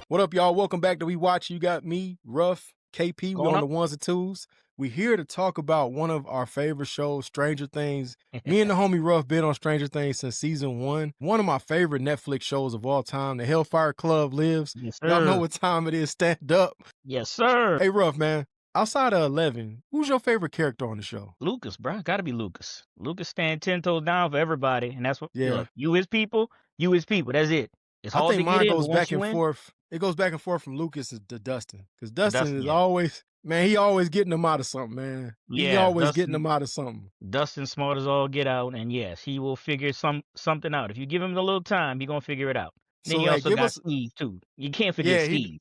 What up, y'all? Welcome back to We Watch. You got me, Ruff, KP. We Going on up. the ones and twos. We here to talk about one of our favorite shows, Stranger Things. Me and the homie Ruff been on Stranger Things since season 1. One of my favorite Netflix shows of all time. The Hellfire Club lives. Yes, Y'all know sir. what time it is. Stand up. Yes, sir. Hey, Ruff, man. Outside of 11, who's your favorite character on the show? Lucas, bro. Gotta be Lucas. Lucas stand 10 toes down for everybody. And that's what, Yeah. look, you his people. That's it. It's I hard think to get mine in, goes but once back you and in, forth. It goes back and forth from Lucas to Dustin. Because Dustin Dustin, is yeah. always, man, he always getting them out of something, man. He Yeah, always getting Dustin, them out of something. Dustin's smart as all get out. And yes, he will figure something out. If you give him a little time, he gonna figure it out. Then So, you hey, also give got us, Steve, too. You can't forget yeah, Steve.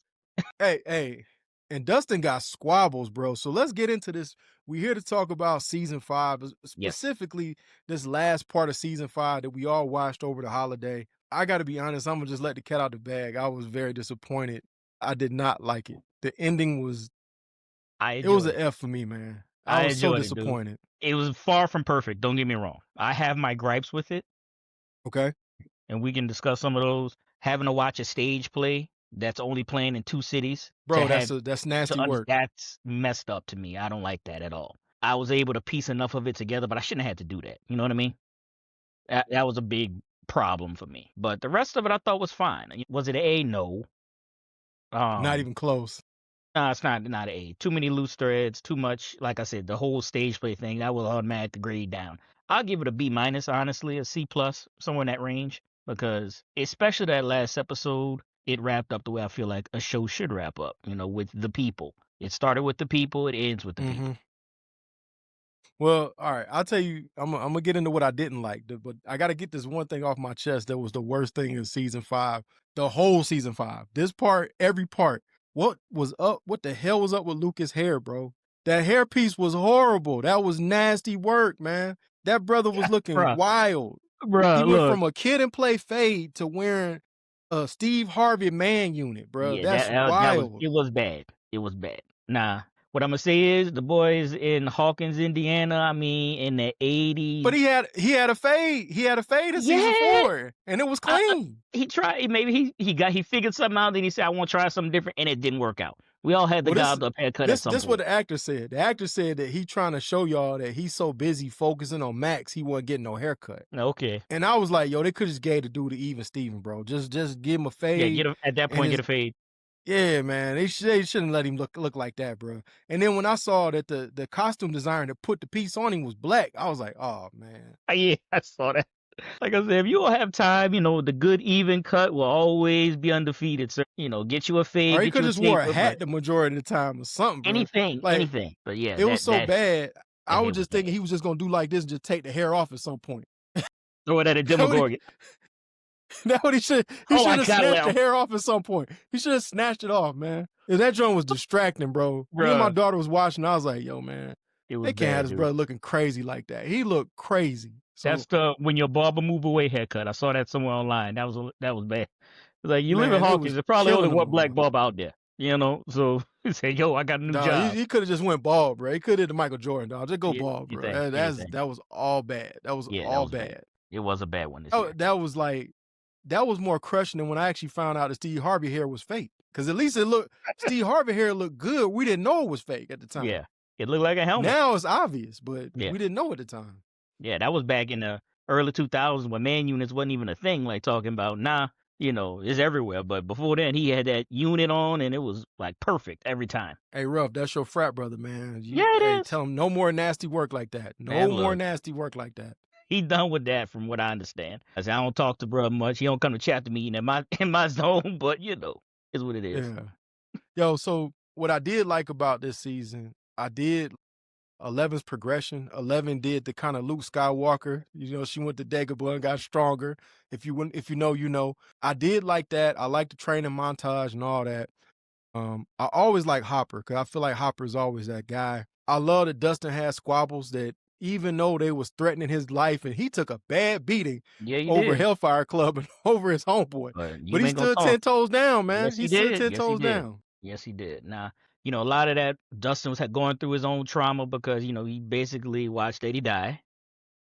hey, and Dustin got squabbles, bro. So let's get into this. We're here to talk about season 5, specifically this last part of season 5 that we all watched over the holiday. I got to be honest, I'm gonna just let the cat out the bag. I was very disappointed. I did not like it. The ending was, it was an F for me, man. I was so disappointed. It was far from perfect. Don't get me wrong. I have my gripes with it. Okay. And we can discuss some of those. Having to watch a stage play that's only playing in 2 cities. Bro, that's nasty work. That's messed up to me. I don't like that at all. I was able to piece enough of it together, but I shouldn't have had to do that. You know what I mean? That was a big problem for me. But the rest of it I thought was fine. Was it an A? No. Not even close. No, it's not an A. Too many loose threads, too much. Like I said, the whole stage play thing, that will automatically grade down. I'll give it a B-, honestly, a C+, somewhere in that range. Because especially that last episode, it wrapped up the way I feel like a show should wrap up, with the people. It started with the people, it ends with the people. Well, all right, I'll tell you, I'm going to get into what I didn't like, but I got to get this one thing off my chest that was the worst thing in season 5, the whole season 5. This part, every part. What was up? What the hell was up with Lucas' hair, bro? That hairpiece was horrible. That was nasty work, man. That brother was looking wild. Bruh, he went from a Kid and Play fade to wearing a Steve Harvey man unit, bro. Yeah, that's wild. It was bad. It was bad. Nah, what I'm gonna say is the boys in Hawkins, Indiana. In the 80s. But he had a fade. He had a fade in season 4, and it was clean. He tried. Maybe he figured something out. Then he said, "I want to try something different," and it didn't work out. We all had the gobbed up haircut at some point. This is what the actor said. The actor said that he trying to show y'all that he's so busy focusing on Max, he wasn't getting no haircut. Okay. And I was like, yo, they could just gave the dude to Even Steven, bro. Just give him a fade. Yeah, at that point, get a fade. Yeah, man. They shouldn't let him look like that, bro. And then when I saw that the costume designer that put the piece on him was black, I was like, oh, man. Yeah, I saw that. Like I said, if you don't have time, the good even cut will always be undefeated. So, get you a fade. Or he could just wore a hat the majority of the time or something, bro. Anything. But yeah, it was so bad. I was just thinking he was just going to do like this and just take the hair off at some point. Throw it at a Demogorgon. That's what he should. He should have snatched the hair off at some point. He should have snatched it off, man. That joint was distracting, bro. Me and my daughter was watching. I was like, yo, man, they can't have this brother looking crazy like that. He looked crazy. So, that's the when your barber move away haircut. I saw that somewhere online. That was bad. It's like, you live in Hawkins. There's probably only one black barber out there. So he said, yo, I got a new job. He could have just went bald, bro. He could have did the Michael Jordan, dog. Just go bald, bro. That was all bad. That was all bad. It was a bad one this year. That was more crushing than when I actually found out that Steve Harvey hair was fake. Because at least Steve Harvey hair looked good. We didn't know it was fake at the time. Yeah, it looked like a helmet. Now it's obvious, but we didn't know at the time. Yeah, that was back in the early 2000s when man units wasn't even a thing, like talking about it's everywhere. But before then, he had that unit on, and it was like perfect every time. Hey, Ruff, that's your frat brother, man. It is. Tell him no more nasty work like that. No more nasty work like that. He done with that, from what I understand. I don't talk to bruh much. He don't come to chapter meeting in my zone, but is what it is. Yeah. Yo, so what I did like about this season, I did 11's progression. 11 did the kind of Luke Skywalker. She went to Dagobah and got stronger. If you know, you know. I did like that. I like the training montage and all that. I always like Hopper because I feel like Hopper is always that guy. I love that Dustin had squabbles that, even though they was threatening his life and he took a bad beating over Hellfire Club and over his homeboy. But he stood 10 toes down, man. Yes, he stood 10 toes down. Yes, he did. Now, a lot of that, Dustin was going through his own trauma because, he basically watched Eddie die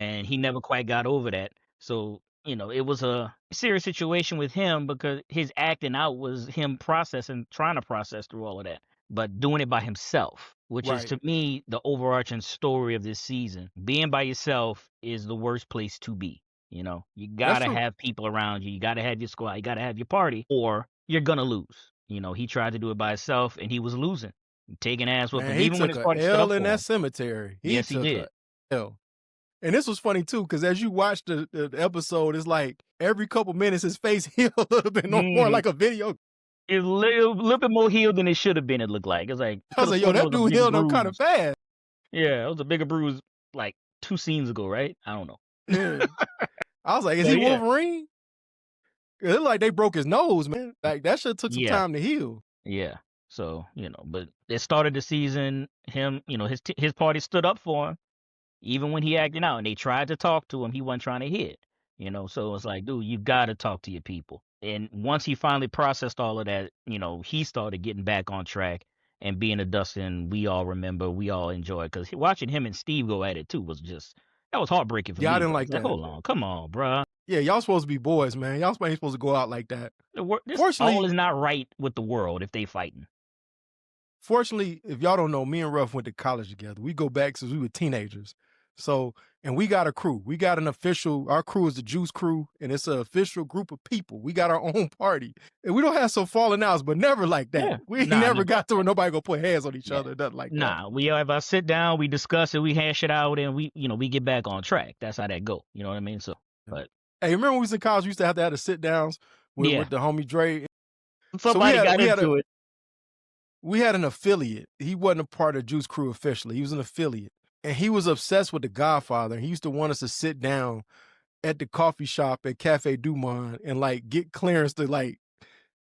and he never quite got over that. So it was a serious situation with him because his acting out was him trying to process through all of that, but doing it by himself, which is Right. to me the overarching story of this season. Being by yourself is the worst place to be. You That's gotta true. have people around you. You gotta have your squad. You gotta have your party, or you're gonna lose. He tried to do it by himself, and he was losing, taking ass Man, whoopings, he even when took his a party stood up L in for that him. cemetery. He Yes, he took did. a L. And this was funny too, because as you watch the episode, it's like every couple minutes his face healed a little bit more Mhm. like a video. It's a little bit more healed than it should have been. It looked like it's like I could was have like, yo, sworn it that was a dude bigger healed up kind of bruise. fast. Yeah, it was a bigger bruise like 2 scenes ago, right? I don't know. Yeah. I was like, is he But yeah, Wolverine? It looked like they broke his nose, man. Like that shit took some yeah, time to heal. yeah. So but it started the season. Him, his party stood up for him, even when he acting out, and they tried to talk to him. He wasn't trying to hit. So it's like, dude, you got to talk to your people. And once he finally processed all of that, he started getting back on track and being a Dustin we all remember, we all enjoy. Because watching him and Steve go at it too that was heartbreaking for Yeah, I me, didn't bro. like Like, that. hold on, come on, bro. Yeah, y'all supposed to be boys, man. Y'all ain't supposed to go out like that. This all Fortunately, is not right with the world if they fighting. Fortunately, if y'all don't know, me and Ruff went to college together. We go back since we were teenagers. So, and we got a crew. We got our crew is the Juice Crew, and it's an official group of people. We got our own party. And we don't have some falling outs, but never like that. Yeah. We Nah, never no. got to where nobody go put hands on each Yeah. other, nothing like that. Nah, we have our sit down, we discuss it, we hash it out, and we get back on track. That's how that go. You know what I mean? So, but Hey, remember when we was in college, we used to have the sit downs with the homie Dre. somebody got into it. We had an affiliate. He wasn't a part of Juice Crew officially. He was an affiliate. And he was obsessed with The Godfather. He used to want us to sit down at the coffee shop at Cafe Du Monde and like get clearance to like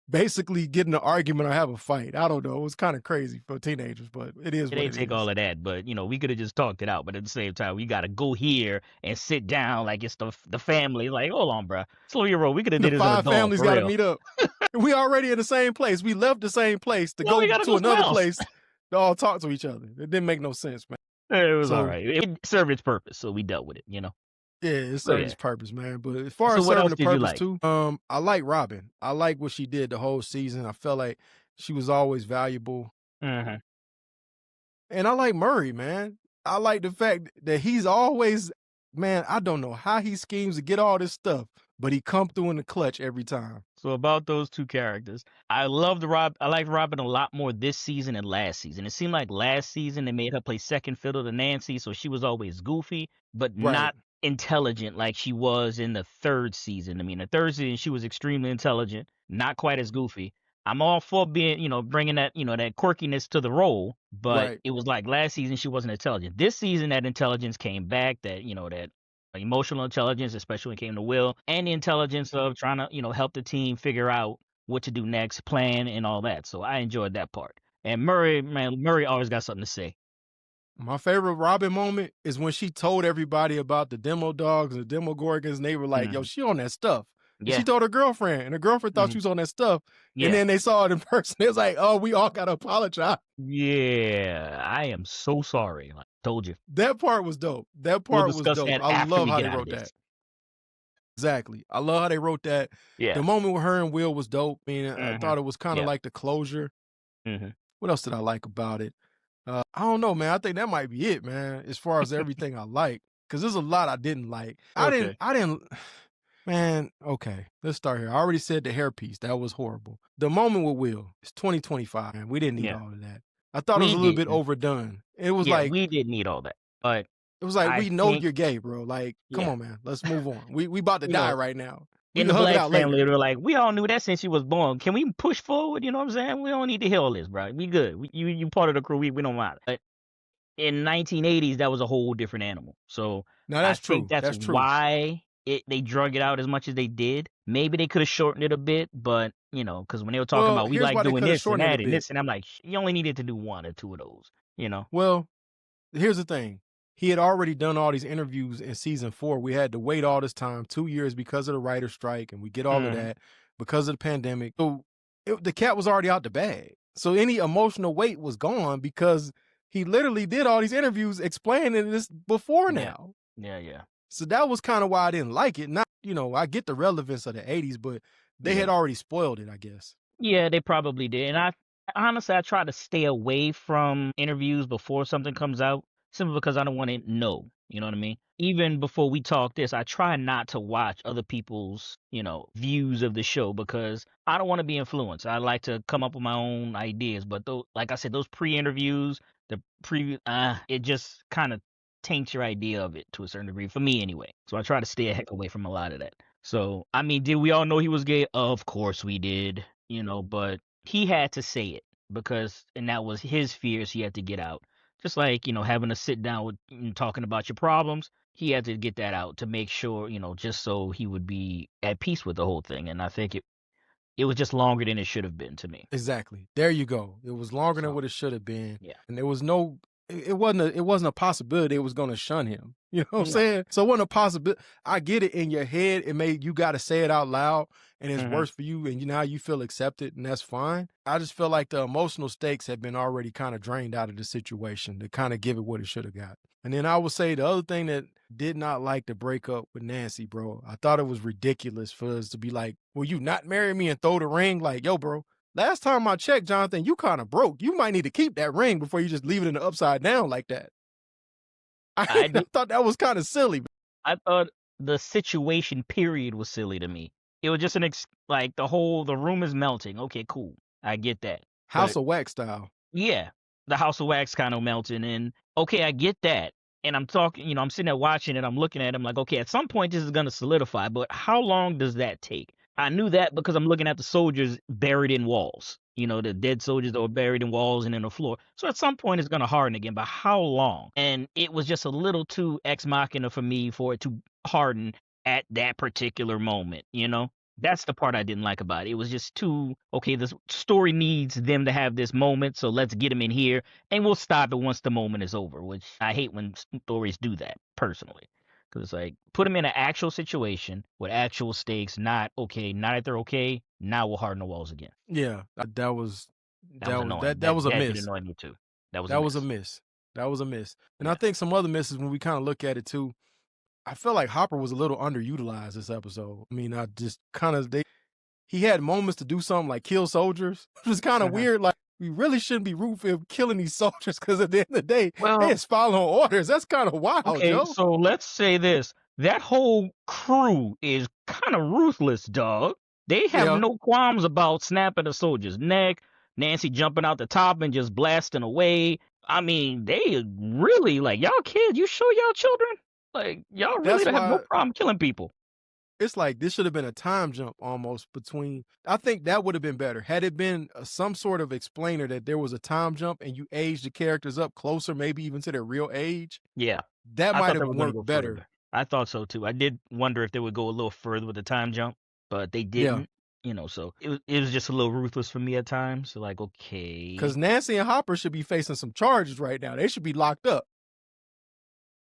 basically get in an argument or have a fight. I don't know. It was kind of crazy for teenagers, but it is It what ain't it take is. all of that, but we could have just talked it out. But at the same time, we got to go here and sit down like it's the family. Like, hold on, bro, slow your roll. We could have did The this as a 5 dog families for got to real. meet up. We already in the same place. We left the same place to go to another place to all talk to each other. It didn't make no sense, man. It was all right. It served its purpose, so we dealt with it. Yeah, it served its purpose, man. But as far So as what serving else the did you purpose like? too, I like Robin. I like what she did the whole season. I felt like she was always valuable. Mm-hmm. And I like Murray, man. I like the fact that he's always, man, I don't know how he schemes to get all this stuff, but he come through in the clutch every time. So about those two characters, I liked Robin a lot more this season than last season. It seemed like last season they made her play second fiddle to Nancy, so she was always goofy, but not intelligent like she was in the third season. I mean, the third season she was extremely intelligent, not quite as goofy. I'm all for being, bringing that, that quirkiness to the role, but it was like last season she wasn't intelligent. This season that intelligence came back, that, that emotional intelligence, especially when it came to Will, and the intelligence of trying to, help the team figure out what to do next, plan, and all that. So I enjoyed that part. And Murray always got something to say. My favorite Robin moment is when she told everybody about the demo dogs and the demo gorgons, and they were like, yo, she on that stuff. And she told her girlfriend, and her girlfriend thought she was on that stuff. And then they saw it in person. It was like, oh, we all got to apologize. Yeah, I am so sorry. I told you. That part was dope. That part was dope. I love how they wrote that. Exactly. I love how they wrote that. Yeah. The moment with her and Will was dope. I mean, I thought it was kind of like the closure. What else did I like about it? I don't know, man. I think that might be it, man, as far as everything I like. Because there's a lot I didn't like. I didn't, man, okay. Let's start here. I already said the hairpiece. That was horrible. The moment with Will, it's 2025, man. We didn't need all of that. I thought it was a little bit overdone. It was like, we didn't need all that. But it was like, we know you're gay, bro. Like, come on, man. Let's move on. We about to die right now. In the Black family, they're like, we all knew that since she was born. Can we push forward? You know what I'm saying? We don't need to hear all this, bro. We good. You part of the crew. We don't mind. But in 1980s, that was a whole different animal. So now that's true. Think that's why they drug it out as much as they did. Maybe they could have shortened it a bit, but because when they were talking about we like doing this and that and this, and I'm like, you only needed to do 1 or 2 of those. Well, here's the thing. He had already done all these interviews in season 4. We had to wait all this time, 2 years because of the writer's strike, and we get all of that because of the pandemic. So the cat was already out the bag. So any emotional weight was gone because he literally did all these interviews explaining this before now. Yeah. So that was kind of why I didn't like it. Not I get the relevance of the 80s, but they Yeah. had already spoiled it, I guess. Yeah, they probably did. And I honestly, I try to stay away from interviews before something comes out, simply because I don't want to know. You know what I mean? Even before we talk this, I try not to watch other people's, views of the show because I don't want to be influenced. I like to come up with my own ideas. But though, like I said, those pre-interviews, the preview, it just kind of taints your idea of it to a certain degree, for me anyway. So I try to stay a heck away from a lot of that. So, I mean, did we all know he was gay? Of course we did, but he had to say it and that was his fears he had to get out. Just like, having to sit down with and talking about your problems, he had to get that out to make sure, just so he would be at peace with the whole thing. And I think it was just longer than it should have been to me. Exactly. There you go. It was longer than So, what it should have been. yeah. And there was no it wasn't a possibility it was going to shun him. You know what I'm No. saying? So it wasn't a possibility. I get it in your head. You got to say it out loud and it's worse for you. And now you feel accepted and that's fine. I just feel like the emotional stakes have been already kind of drained out of the situation to kind of give it what it should have got. And then I would say the other thing that did not like the breakup with Nancy, bro. I thought it was ridiculous for us to be like, will you not marry me and throw the ring? Like, yo, bro, last time I checked, Jonathan, you kind of broke. You might need to keep that ring before you just leave it in the upside down like that. I I thought that was kind of silly. I thought the situation period was silly to me. It was just like the room is melting. Okay, cool. I get that. House But of Wax style. yeah, the House of Wax kind of melting, and okay, I get that. And I'm talking, I'm sitting there watching it. I'm looking at it. I'm like, okay, at some point this is gonna solidify, but how long does that take? I knew that because I'm looking at the soldiers buried in walls. The dead soldiers that were buried in walls and in the floor. So at some point it's gonna harden again, but how long? And it was just a little too ex machina for me for it to harden at that particular moment. That's the part I didn't like about it. It was just too, okay, this story needs them to have this moment, so let's get them in here, and we'll stop it once the moment is over, which I hate when stories do that, personally. Because it's like, put them in an actual situation with actual stakes, not, okay, now that they're okay, now we'll harden the walls again. Yeah, that was Annoying. that was a That did miss. annoy me too. That was That a was a miss. miss. That was a miss. And I Yeah. think some other misses when we kind of look at it too. I feel like Hopper was a little underutilized this episode. I mean, I just kind of he had moments to do something like kill soldiers, which was kind of weird. Like, we really shouldn't be rooting for him killing these soldiers because at the end of the day, Well, they is following orders. That's kind of wild, okay, yo. so let's say this. That whole crew is kind of ruthless, dog. They have Yeah, no qualms about snapping a soldier's neck, Nancy jumping out the top and just blasting away. I mean, they really, like, y'all kids, you show y'all children? Like, y'all really that's don't have no why problem killing people. it's like this should have been a time jump almost between. I think that would have been better had it been some sort of explainer that there was a time jump and you aged the characters up closer, maybe even to their real age. Yeah, That I might thought they have were going to worked go better. further. I thought so too. I did wonder if they would go a little further with the time jump, but they Yeah, didn't. So it was just a little ruthless for me at times. So like, okay. because Nancy and Hopper should be facing some charges right now. They should be locked up.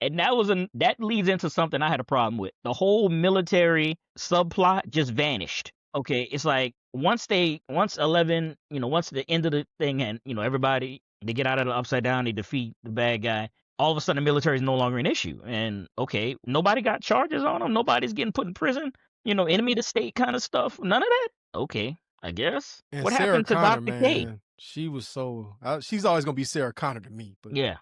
And that leads into something I had a problem with. The whole military subplot just vanished. Okay, it's like once 11, once the end of the thing and everybody, they get out of the upside down, they defeat the bad guy. All of a sudden, the military is no longer an issue, and okay, nobody got charges on them. Nobody's getting put in prison. Enemy of the state kind of stuff. None of that. Okay, I guess. And What Sarah happened to Connor, Dr. K? man, she was so. She's always gonna be Sarah Connor to me, but Yeah.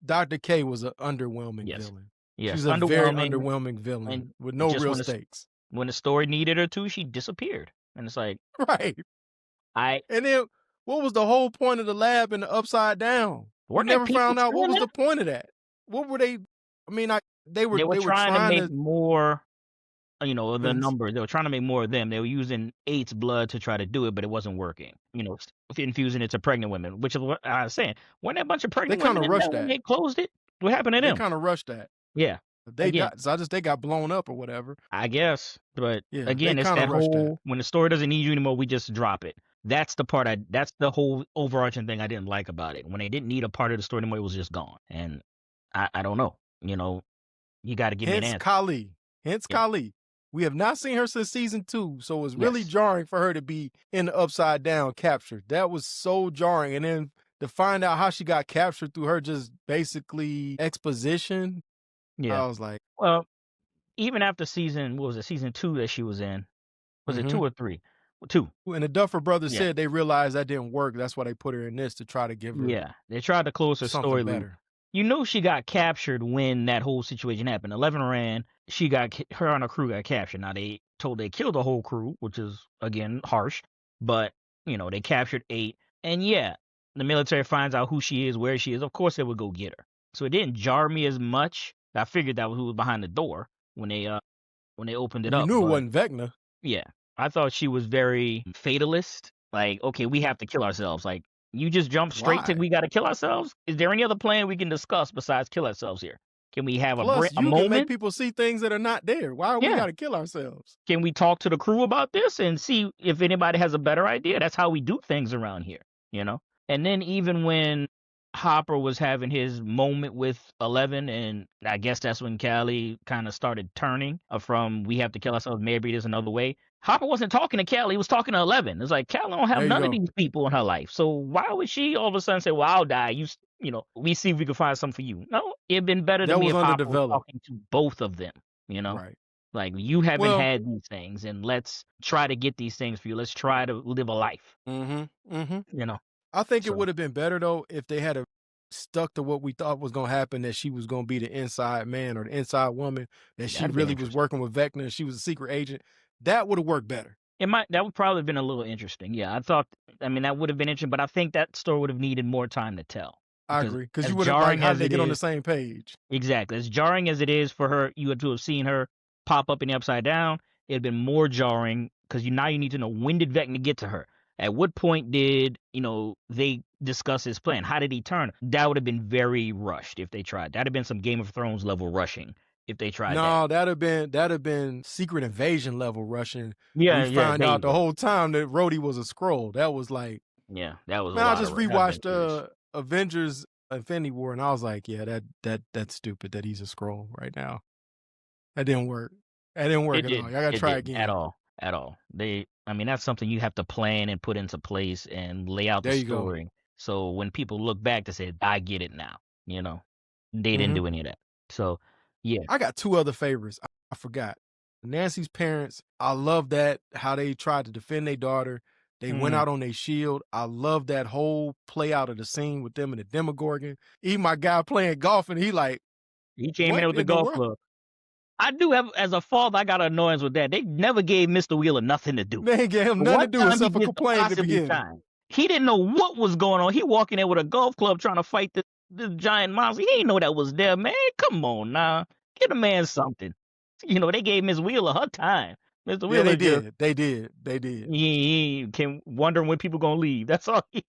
Dr. K was an underwhelming Yes. villain. Yes. She's a very Underwhelming. underwhelming villain And with no just real stakes. when the story needed her to, she disappeared. And it's like, Right. I And then what was the whole point of the lab in the upside down? We weren't there never people found out still what in was there? the point of that. What were they? I mean, they were They were they were trying to trying make to. more, of the Vince. number. They were trying to make more of them. They were using 8's blood to try to do it, but it wasn't working. Infusing it to pregnant women, which is what I was saying. Weren't there a bunch of They pregnant kind women of in there rushed when that. they closed it? What happened to They them? kind of rushed that. Yeah. They Again, got. So they got blown up or whatever. I guess. But Yeah, again, they it's kind that of rushed that. whole, when the story doesn't need you anymore, we just drop it. That's the whole overarching thing I didn't like about it. When they didn't need a part of the story anymore, it was just gone. And I don't know. You got to give me an Hence answer. Kali. Hence Yeah. Kali. We have not seen her since season 2, so it was really Yes. jarring for her to be in the upside down captured. That was so jarring. And then to find out how she got captured through her just basically exposition, Yeah. I was like, Well, even after season 2 that she was in? Was it 2 Mhm. or 3? 2. And the Duffer Brothers Yeah. said they realized that didn't work. That's why they put her in this to try to give her Yeah. They tried to close her something story loop. better. You know she got captured when that whole situation happened. 11 ran. Her and her crew got captured. Now they killed the whole crew, which is again harsh. But they captured 8, and yeah, the military finds out who she is, where she is. Of course they would go get her. So it didn't jar me as much. I figured that was who was behind the door when they opened it You up. knew it But wasn't Vecna. yeah, I thought she was very fatalist. Like, okay, we have to kill ourselves. Like, you just jump straight to Why? we got to kill ourselves. Is there any other plan we can discuss besides kill ourselves here? Can we have Plus, a you can make moment? people see things that are not there. Why we Yeah. got to kill ourselves? Can we talk to the crew about this and see if anybody has a better idea? That's how we do things around here, And then even when Hopper was having his moment with 11, and I guess that's when Callie kind of started turning from we have to kill ourselves, maybe there's another way. Hopper wasn't talking to Callie, he was talking to 11. It's like, Callie don't have There you none of go. these people in her life. So why would she all of a sudden say, well, I'll die. We see if we can find something for you. No, it'd been better to That me was if Hopper was underdeveloped. talking to both of them, Right. Like, you haven't Well, had these things, and let's try to get these things for you. Let's try to live a life, I think it So would have been better, though, if they had stuck to what we thought was going to happen, that she was going to be the inside man or the inside woman, that she That'd been really was interesting. working with Vecna and she was a secret agent. That would have worked better. That would probably have been a little interesting. Yeah, that would have been interesting, but I think that story would have needed more time to tell. I Because agree. Because as you would have, like, jarring how as did they it get on the is, same page? exactly, as jarring as it is for her, you had to have seen her pop up in the Upside Down. It'd been more jarring because now you need to know, when did Vecna get to her? At what point did they discuss his plan? How did he turn? That would have been very rushed if they tried. That'd have been some Game of Thrones level rushing if they tried that. No, that'd have been Secret Invasion level rushing. Yeah, We find there out you the go. whole time that Rhodey was a Skrull. That was like, Yeah, that was a man, I lot just of that would've been rewatched crazy. Avengers Infinity War, and I was like, yeah, that's stupid that he's a Skrull right now. That didn't work. That didn't work It at all. I didn't. gotta It try didn't at again. all. At all. That's something you have to plan and put into place and lay out the There you go. story. So when people look back, they say, I get it now. They didn't do any of that. So, yeah. I got 2 other favorites. I forgot. Nancy's parents. I love that, how they tried to defend their daughter. They went out on their shield. I love that whole play out of the scene with them and the Demogorgon. Even my guy playing golf, and he came in what with the in the golf world? club. I do have, as a father, I got an annoyance with that. They never gave Mr. Wheeler nothing to do. They ain't gave him The nothing to one do time he except for gets to complain at the possibly beginning. shine. He didn't know what was going on. He walking there with a golf club trying to fight this giant monster. He didn't know that was there, man. Come on now. Get a man something. They gave Miss Wheeler her time. Mr. Yeah, Wheeler they just did. They did. They did. he can wonder when people gonna leave. That's all. And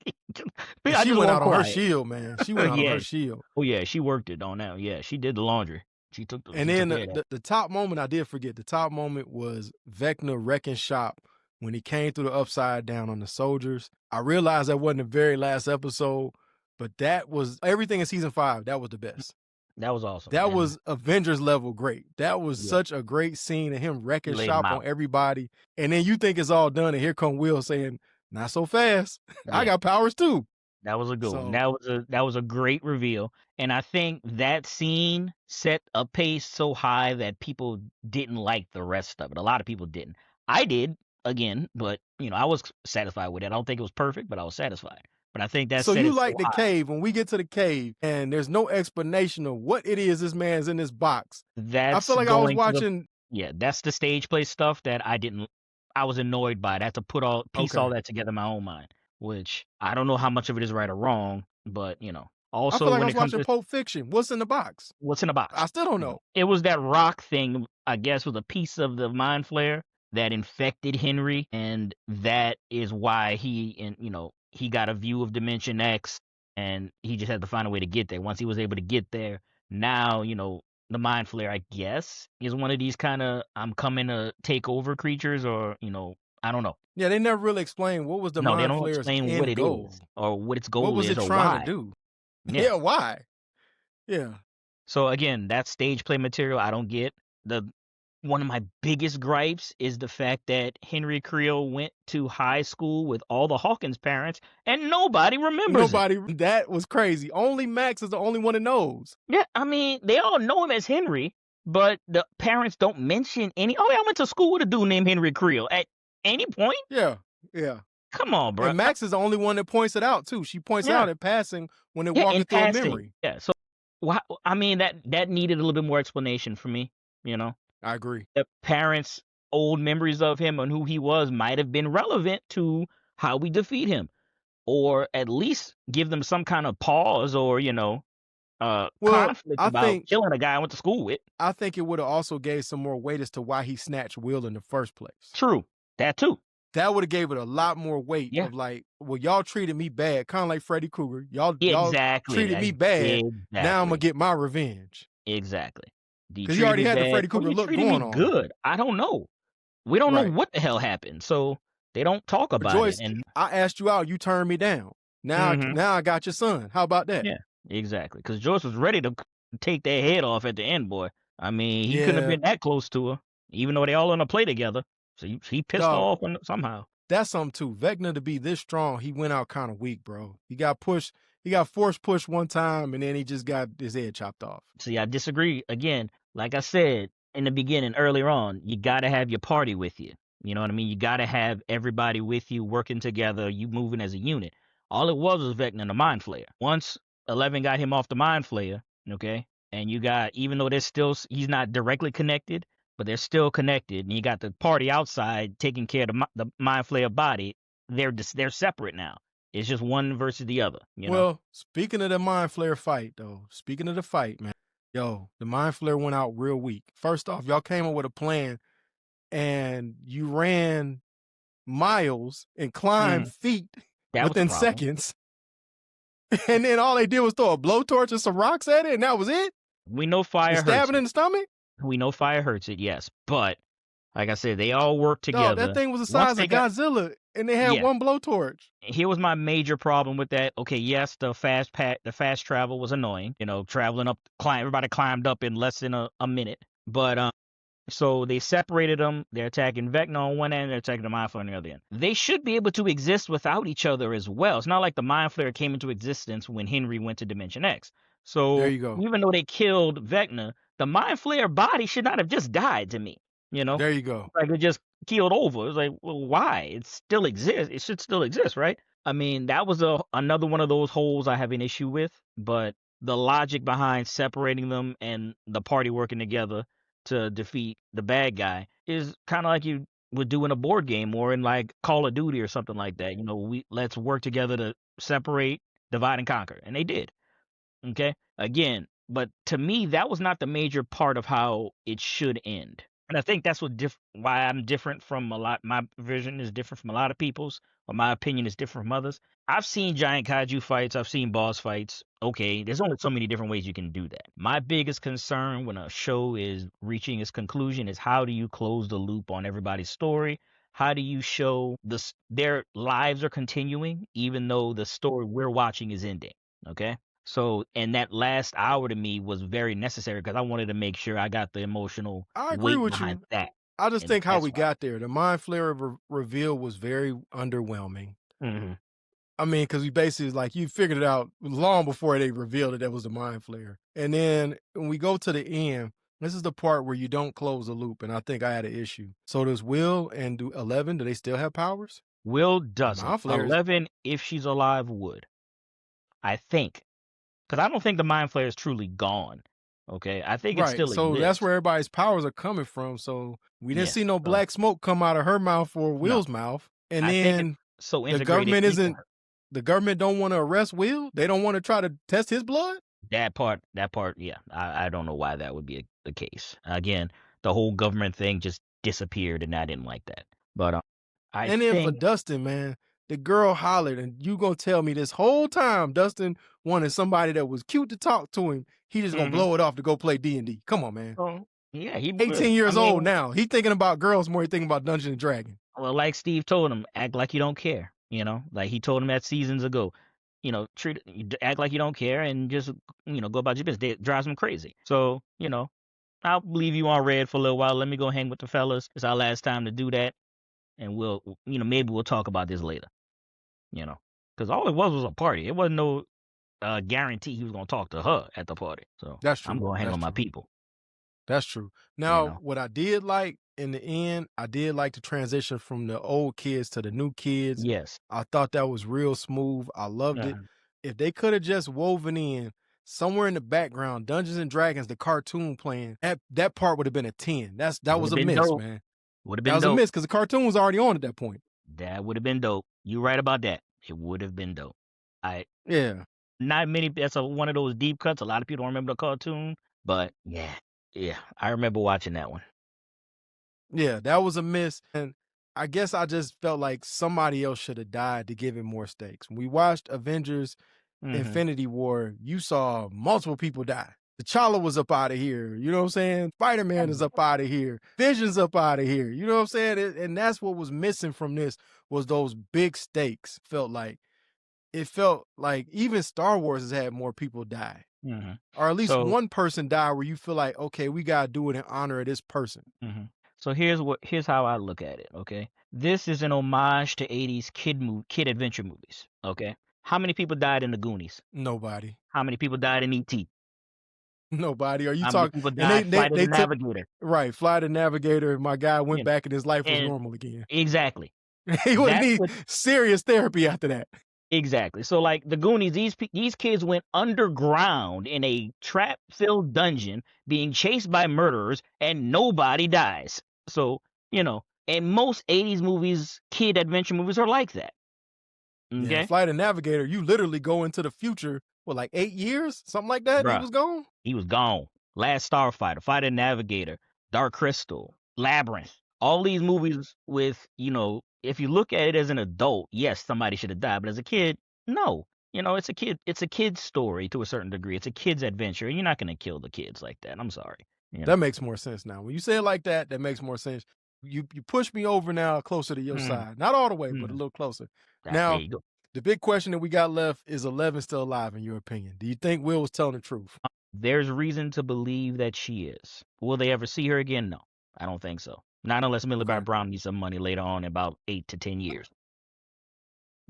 I she just went want out on her quiet. shield, man. She went out on Yeah. her shield. Oh yeah, she worked it on that. Yeah, she did the laundry. She took the. And she then took care of that. the top moment, I did forget. The top moment was Vecna wrecking shop when he came through the Upside Down on the soldiers. I realized that wasn't the very last episode, but that was everything in season 5. That was the best. That was awesome. That And was Avengers level great. That was Yeah. such a great scene of him wrecking laid shop him on out. everybody. And then you think it's all done, and here come Will saying, "Not so fast. I Yeah. got powers too." That was a good one. So- That was a great reveal. And I think that scene set a pace so high that people didn't like the rest of it. A lot of people didn't. I did, again, but I was satisfied with it. I don't think it was perfect, but I was satisfied. But I think that So set you it like so the high. cave, when we get to the cave and there's no explanation of what it is this man's in this box. I feel like I was watching. That's the stage play stuff that I was annoyed by it. I had to piece all that together in my own mind, which I don't know how much of it is right or wrong, but I also feel like I when was it comes watching to Pulp Fiction. What's in the box? what's in the box, I still don't know. It was that rock thing, I guess, was a piece of the Mind Flayer that infected Henry, and that is why he got a view of Dimension X, and he just had to find a way to get there. Once he was able to get there, now the Mind Flayer, I guess, is one of these kind of I'm coming to take over creatures, or I don't know. Yeah, they never really explained what was the No, they Mind don't Flayer's explain end what it goal. is or what its goal What was is it or trying why. to do? Yeah. Why? Yeah. So again, that stage play material I don't get. One of my biggest gripes is the fact that Henry Creel went to high school with all the Hawkins parents and nobody remembers it. That was crazy. Only Max is the only one that knows. Yeah, I mean, they all know him as Henry, but the parents don't mention any. Oh, yeah, I went to school with a dude named Henry Creel. At any point, Yeah, yeah. come on, bro. And Max is the only one that points it out too. She points it Yeah, out in passing when they're yeah, in walking through a passing. memory. Yeah. So, I mean, that needed a little bit more explanation for me. You know, I agree. the parents' old memories of him and who he was might have been relevant to how we defeat him, or at least give them some kind of pause or Well, conflict I about think killing a guy I went to school with. it would have also gave some more weight as to why he snatched Will in the first place. True, that too. That would have gave it a lot more weight Yeah, of like, well, y'all treated me bad, kind of like Freddy Krueger. Y'all exactly. treated me bad. Now I'm gonna Exactly. get my revenge Exactly. He because he treated already me had the bad. Freddy Or Krueger he look treated me going on him. good. I don't know. We don't know Right. what the hell happened, so they don't talk But about it. Joyce, And I asked you out, you turned me down. Now, Mhm. now I got your son. How about that? Yeah, exactly. Because Joyce was ready to take their head off at the end, boy. I mean, he couldn't have Yeah, been that close to her, even though they all on a play together. So he pissed her dog. off somehow. That's something too. Vecna to be this strong, he went out kind of weak, bro. He got pushed. He got force pushed one time, and then he just got his head chopped off. See, I disagree. Again, like I said in the beginning, earlier on, you got to have your party with you. You know what I mean? You got to have everybody with you, working together, you moving as a unit. All it was Vecna and the Mind Flayer. Once 11 got him off the Mind Flayer, okay, and you got, even though he's not directly connected, but they're still connected, and you got the party outside taking care of the Mind Flayer body. They're separate now. It's just one versus the other. Well, speaking of the Mind Flayer fight, though, speaking of the fight, man, yo, the Mind Flayer went out real weak. First off, y'all came up with a plan, and you ran miles and climbed feet That was the within problem. seconds. And then all they did was throw a blowtorch and some rocks at it, and that was it? We know And fire stab hurts it in it. the stomach? We know fire hurts it, yes. But like I said, they all work Dog, that together. thing was the Once size they of got Godzilla, and they had yeah, one blowtorch. here was my major problem with that. Okay, yes, the fast travel was annoying. Traveling up, everybody climbed up in less than a minute. But so they separated them. They're attacking Vecna on one end, they're attacking the Mind Flayer on the other end. They should be able to exist without each other as well. It's not like the Mind Flayer came into existence when Henry went to Dimension X. There So you go. even though they killed Vecna, the Mind Flayer body should not have just died to me. There you go. Like it just keeled over. It's like, well, why? It still exists. It should still exist, right? I mean, that was another one of those holes I have an issue with. But the logic behind separating them and the party working together to defeat the bad guy is kind of like you would do in a board game or in like Call of Duty or something like that. Let's work together to separate, divide, and conquer, and they did. Okay, again, but to me, that was not the major part of how it should end. And I think that's why I'm different from a lot. My vision is different from a lot of people's, or my opinion is different from others. I've seen giant kaiju fights. I've seen boss fights. Okay, there's only so many different ways you can do that. My biggest concern when a show is reaching its conclusion is how do you close the loop on everybody's story? How do you show their lives are continuing even though the story we're watching is ending? Okay. So, and that last hour to me was very necessary because I wanted to make sure I got the emotional I agree weight with behind you. that. I just And think how that's we why. got there. The Mind Flayer reveal was very underwhelming. I mean, because we basically like you figured it out long before they revealed that was the Mind Flayer. And then when we go to the end, this is the part where you don't close the loop, and I think I had an issue. So does Will and 11? Do they still have powers? Will Mind doesn't. Flayers. 11, if she's alive, would. I think. Because I don't think the Mind Flayer is truly gone. Okay? I think it Right. still So that's exists. where everybody's powers are coming from. So we didn't Yeah. see no So, black smoke come out of her mouth or no. Will's mouth. And I think it's then so the integrated government into isn't. her. The government don't want to arrest Will. They don't want to try to test his blood. That part, yeah. I don't know why that would be the case. Again, the whole government thing just disappeared, and I didn't like that. But I And then for think. Dustin, man, the girl hollered, and you gonna tell me this whole time Dustin wanted somebody that was cute to talk to him. He just gonna blow it off to go play D&D. Come on, man. Oh, yeah, he 18 would. years old now. He thinking about girls more. He thinking about Dungeons and Dragons. Well, like Steve told him, act like you don't care. Like he told him that seasons ago. Act like you don't care and just go about your business. It drives him crazy. So I'll leave you on red for a little while. Let me go hang with the fellas. It's our last time to do that, and maybe we'll talk about this later. Because all it was a party. It wasn't no guarantee he was gonna talk to her at the party. So That's true. I'm gonna hang That's with my true. people. That's true. You Now, know. what I did like in the end, I did like the transition from the old kids to the new kids. Yes. I thought that was real smooth. I loved it. Uh-huh. If they could have just woven in somewhere in the background, Dungeons and Dragons, the cartoon playing, that part would have been a 10. That Would was have a been miss, dope. man. Would have That been was a dope. miss because the cartoon was already on at that point. That would have been dope. You right about that. It would have been dope. Yeah. Not many. That's one of those deep cuts. A lot of people don't remember the cartoon, but yeah, I remember watching that one. Yeah, that was a miss. And I guess I just felt like somebody else should have died to give it more stakes. When we watched Avengers Infinity War, you saw multiple people die. T'Challa was up out of here. You know what I'm saying? Spider-Man is up out of here. Vision's up out of here. You know what I'm saying? And that's what was missing from this was those big stakes. It felt like even Star Wars has had more people die. Or at least So, one person die where you feel like, okay, we got to do it in honor of this person. So here's how I look at it, okay? This is an homage to 80s kid adventure movies, okay? How many people died in the Goonies? Nobody. How many people died in E.T.? Nobody. Are you How many talking? people And died Flight of the they took Navigator? right. Fly the Navigator. My guy went You know, back and his life was and normal again. exactly. He would That's need what serious therapy after that. exactly. So like the Goonies, these kids went underground in a trap-filled dungeon being chased by murderers and nobody dies. So, and most 80s movies, kid adventure movies are like that. Yeah, Okay? Flight the Navigator. You literally go into the future. What, like 8 years, something like that? And he Bruh, was gone. he was gone. Last Starfighter, Fight of the Navigator, Dark Crystal, Labyrinth. All these movies with, if you look at it as an adult, yes, somebody should have died, but as a kid, no. It's a kid's story to a certain degree. It's a kid's adventure, and you're not going to kill the kids like that. I'm sorry. That makes more sense now. When you say it like that, that makes more sense. You push me over now closer to your side. Not all the way, but a little closer. There Now, you go. the big question that we got left is 11 still alive, in your opinion? Do you think Will was telling the truth? There's reason to believe that she is. Will they ever see her again? No, I don't think so. Not unless Millie Bobby Brown needs some money later on in about 8 to 10 years.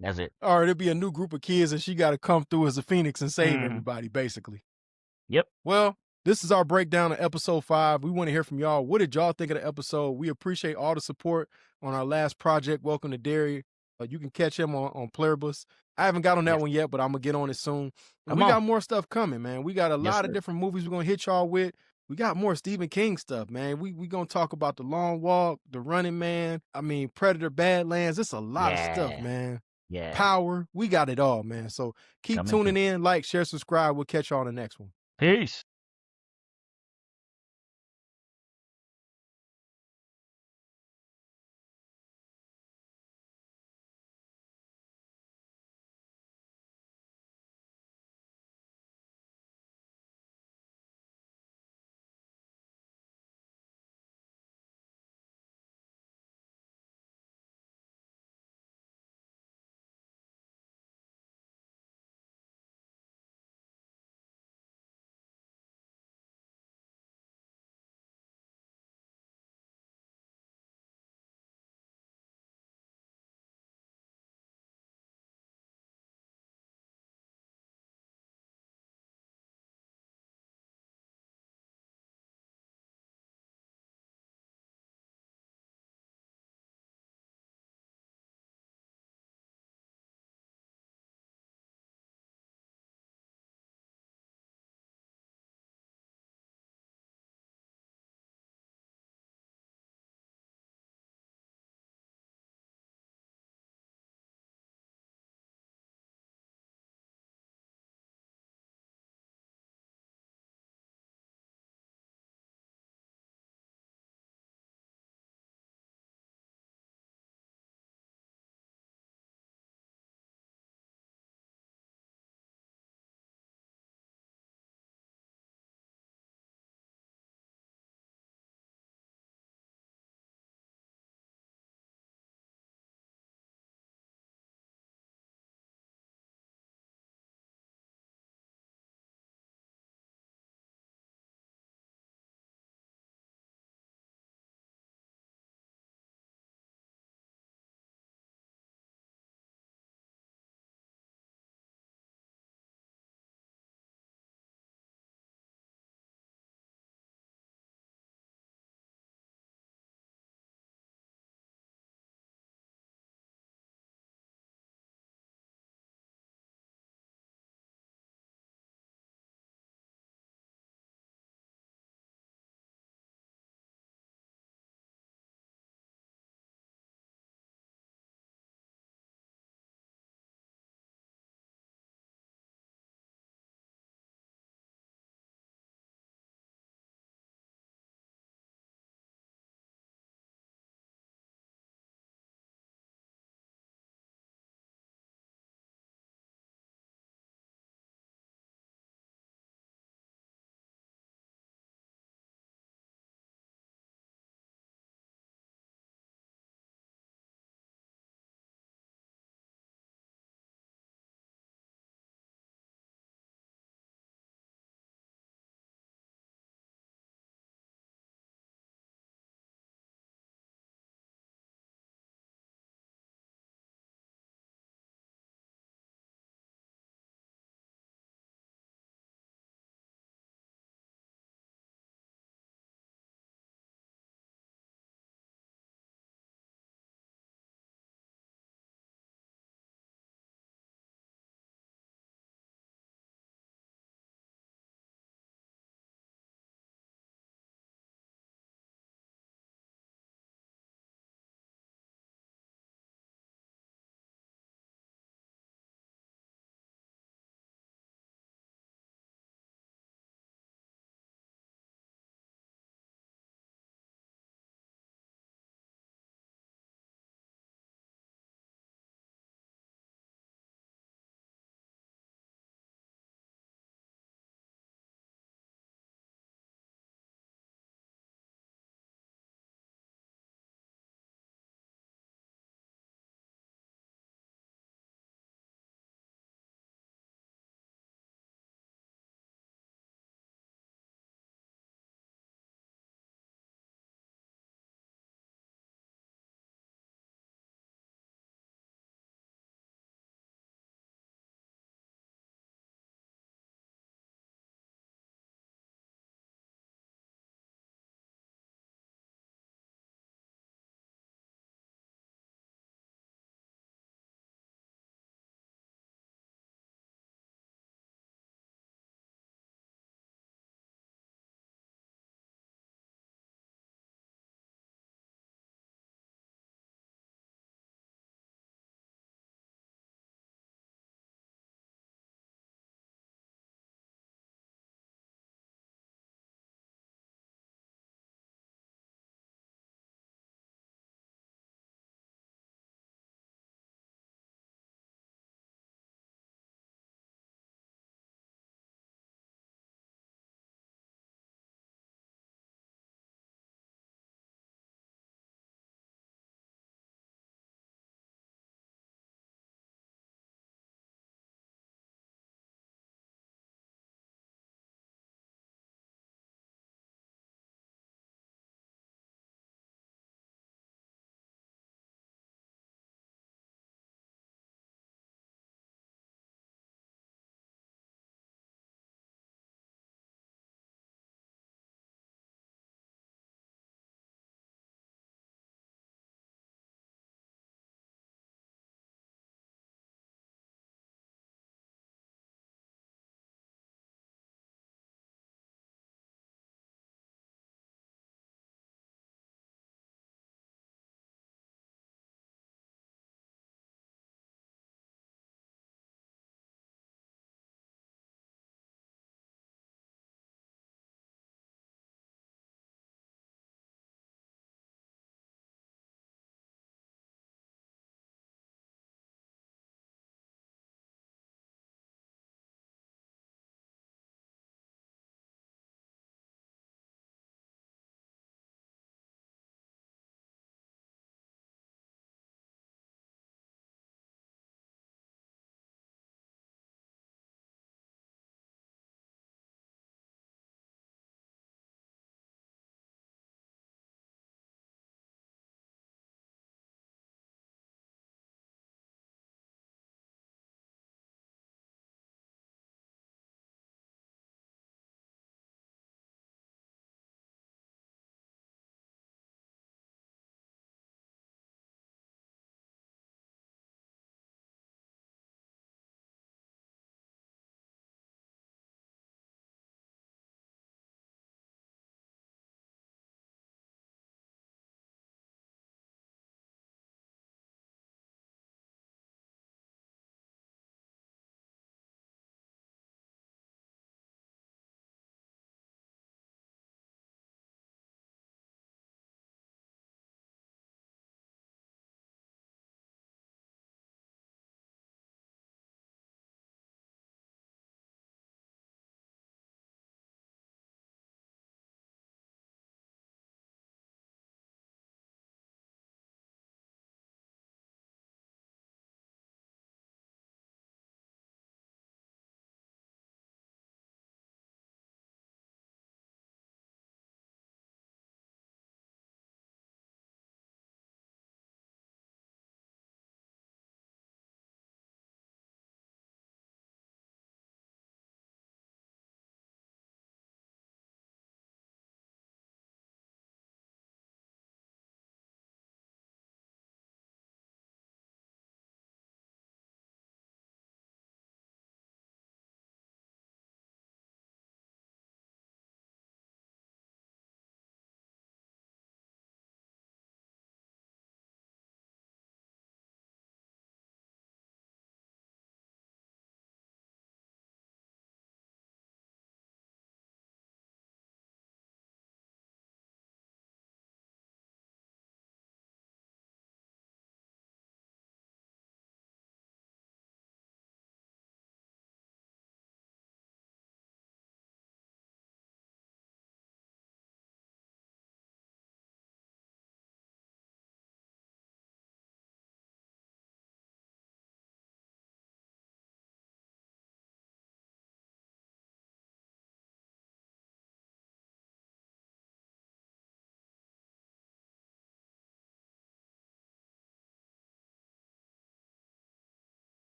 That's it. Or it'll be a new group of kids and she got to come through as a phoenix and save everybody, basically. Yep. Well, this is our breakdown of episode 5. We want to hear from y'all. What did y'all think of the episode? We appreciate all the support on our last project, Welcome to Derry. You can catch him on Pluribus. I haven't got on that one yet, but I'm going to get on it soon. And we got more stuff coming, man. We got a lot of different movies we're going to hit y'all with. We got more Stephen King stuff, man. We going to talk about The Long Walk, The Running Man. I mean, Predator, Badlands. It's a lot of stuff, man. Yeah. Power. We got it all, man. So keep tuning in, like, share, subscribe. We'll catch y'all on the next one. Peace.